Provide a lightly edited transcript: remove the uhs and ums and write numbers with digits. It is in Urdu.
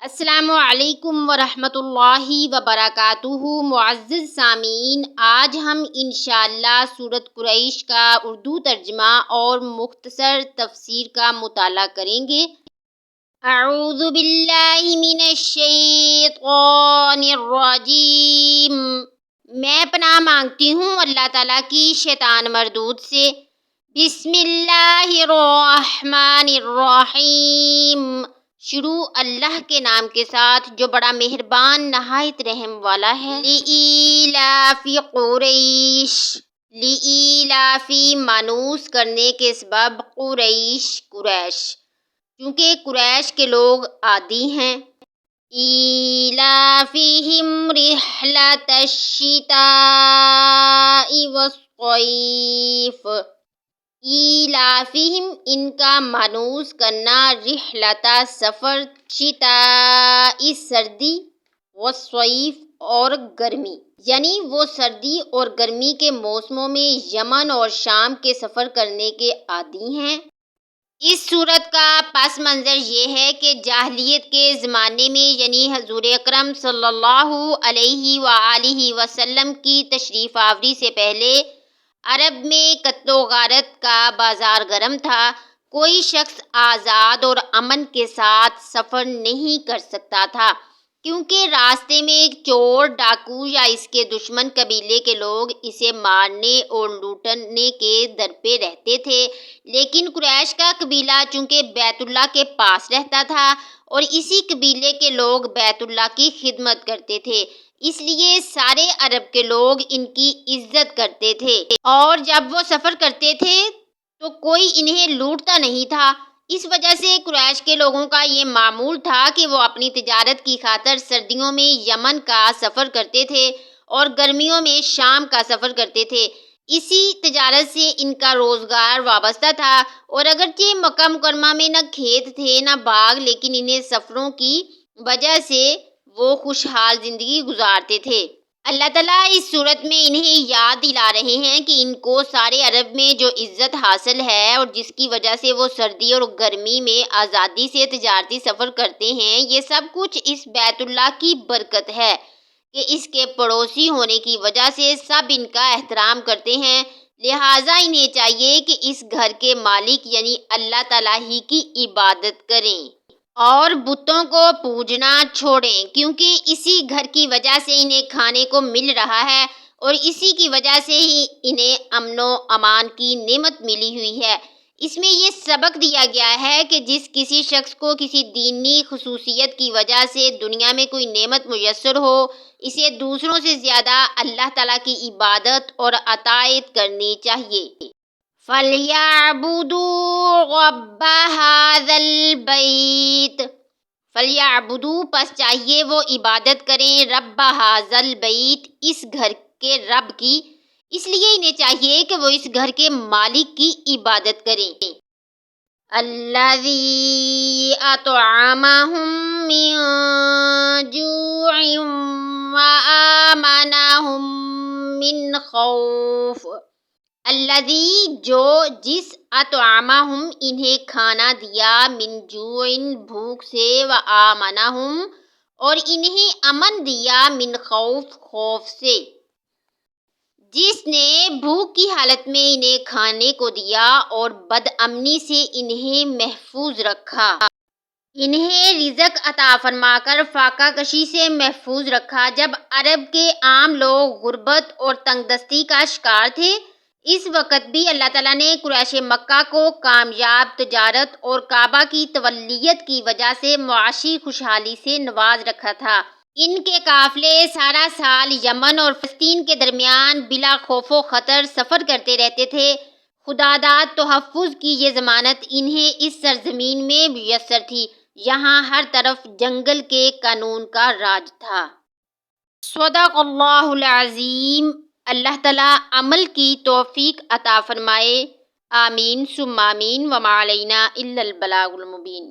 السلام علیکم ورحمۃ اللہ وبرکاتہ۔ معزز سامعین، آج ہم انشاءاللہ سورۃ قریش کا اردو ترجمہ اور مختصر تفسیر کا مطالعہ کریں گے۔ اعوذ باللہ من الشیطان الرجیم۔ میں پناہ مانگتی ہوں اللہ تعالیٰ کی شیطان مردود سے۔ بسم اللہ الرحمن الرحیم۔ شروع اللہ کے نام کے ساتھ جو بڑا مہربان نہایت رحم والا ہے۔ لإیلاف قریش، لإیلافی مانوس کرنے کے سبب قریش چونکہ قریش کے لوگ عادی ہیں۔ ایلافہم رحلۃ الشتاء والصیف، ایلافہم ان کا مانوس کرنا، رحلۃ سفر، شتاء سردی، والصیف اور گرمی، یعنی وہ سردی اور گرمی کے موسموں میں یمن اور شام کے سفر کرنے کے عادی ہیں۔ اس صورت کا پس منظر یہ ہے کہ جاہلیت کے زمانے میں یعنی حضور اکرم صلی اللہ علیہ وآلہ وسلم کی تشریف آوری سے پہلے عرب میں قتل و غارت کا بازار گرم تھا۔ کوئی شخص آزاد اور امن کے ساتھ سفر نہیں کر سکتا تھا، کیونکہ راستے میں ایک چور، ڈاکو یا اس کے دشمن قبیلے کے لوگ اسے مارنے اور لوٹنے کے در پہ رہتے تھے۔ لیکن قریش کا قبیلہ چونکہ بیت اللہ کے پاس رہتا تھا اور اسی قبیلے کے لوگ بیت اللہ کی خدمت کرتے تھے، اس لیے سارے عرب کے لوگ ان کی عزت کرتے تھے، اور جب وہ سفر کرتے تھے تو کوئی انہیں لوٹتا نہیں تھا۔ اس وجہ سے قریش کے لوگوں کا یہ معمول تھا کہ وہ اپنی تجارت کی خاطر سردیوں میں یمن کا سفر کرتے تھے اور گرمیوں میں شام کا سفر کرتے تھے۔ اسی تجارت سے ان کا روزگار وابستہ تھا، اور اگرچہ مکہ مکرمہ میں نہ کھیت تھے نہ باغ، لیکن انہیں سفروں کی وجہ سے وہ خوشحال زندگی گزارتے تھے۔ اللہ تعالیٰ اس صورت میں انہیں یاد دلا رہے ہیں کہ ان کو سارے عرب میں جو عزت حاصل ہے اور جس کی وجہ سے وہ سردی اور گرمی میں آزادی سے تجارتی سفر کرتے ہیں، یہ سب کچھ اس بیت اللہ کی برکت ہے کہ اس کے پڑوسی ہونے کی وجہ سے سب ان کا احترام کرتے ہیں، لہٰذا انہیں چاہیے کہ اس گھر کے مالک یعنی اللہ تعالیٰ ہی کی عبادت کریں اور بتوں کو پوجنا چھوڑیں، کیونکہ اسی گھر کی وجہ سے انہیں کھانے کو مل رہا ہے اور اسی کی وجہ سے ہی انہیں امن و امان کی نعمت ملی ہوئی ہے۔ اس میں یہ سبق دیا گیا ہے کہ جس کسی شخص کو کسی دینی خصوصیت کی وجہ سے دنیا میں کوئی نعمت میسر ہو، اسے دوسروں سے زیادہ اللہ تعالیٰ کی عبادت اور اطاعت کرنی چاہیے۔ فَلْيَعْبُدُوا رَبَّ هَٰذَا الْبَيْتِ، فَلْيَعْبُدُوا پس چاہیے وہ عبادت کریں، رَبَّ هَٰذَا الْبَيْتِ اس گھر کے رب کی، اس لیے انہیں چاہیے کہ وہ اس گھر کے مالک کی عبادت کریں۔ الَّذِي أَطْعَمَهُم مِّن جُوعٍ وَآمَنَهُم مِّنْ خَوْفٍ، الَّذِي جو جس، أَطْعَمَهُم انہیں کھانا دیا، من جوع بھوک سے، وآمنہم اور انہیں امن دیا، من خوف خوف سے۔ جس نے بھوک کی حالت میں انہیں کھانے کو دیا اور بد امنی سے انہیں محفوظ رکھا، انہیں رزق عطا فرما کر فاقہ کشی سے محفوظ رکھا۔ جب عرب کے عام لوگ غربت اور تنگ دستی کا شکار تھے، اس وقت بھی اللہ تعالیٰ نے قریش مکہ کو کامیاب تجارت اور کعبہ کی تولیت کی وجہ سے معاشی خوشحالی سے نواز رکھا تھا۔ ان کے قافلے سارا سال یمن اور فلسطین کے درمیان بلا خوف و خطر سفر کرتے رہتے تھے۔ خدا داد تحفظ کی یہ ضمانت انہیں اس سرزمین میں میسر تھی، یہاں ہر طرف جنگل کے قانون کا راج تھا۔ صدق اللہ العظیم۔ اللہ تعالیٰ عمل کی توفیق عطا فرمائے، آمین ثم آمین، وما علینا الا البلاغ المبین۔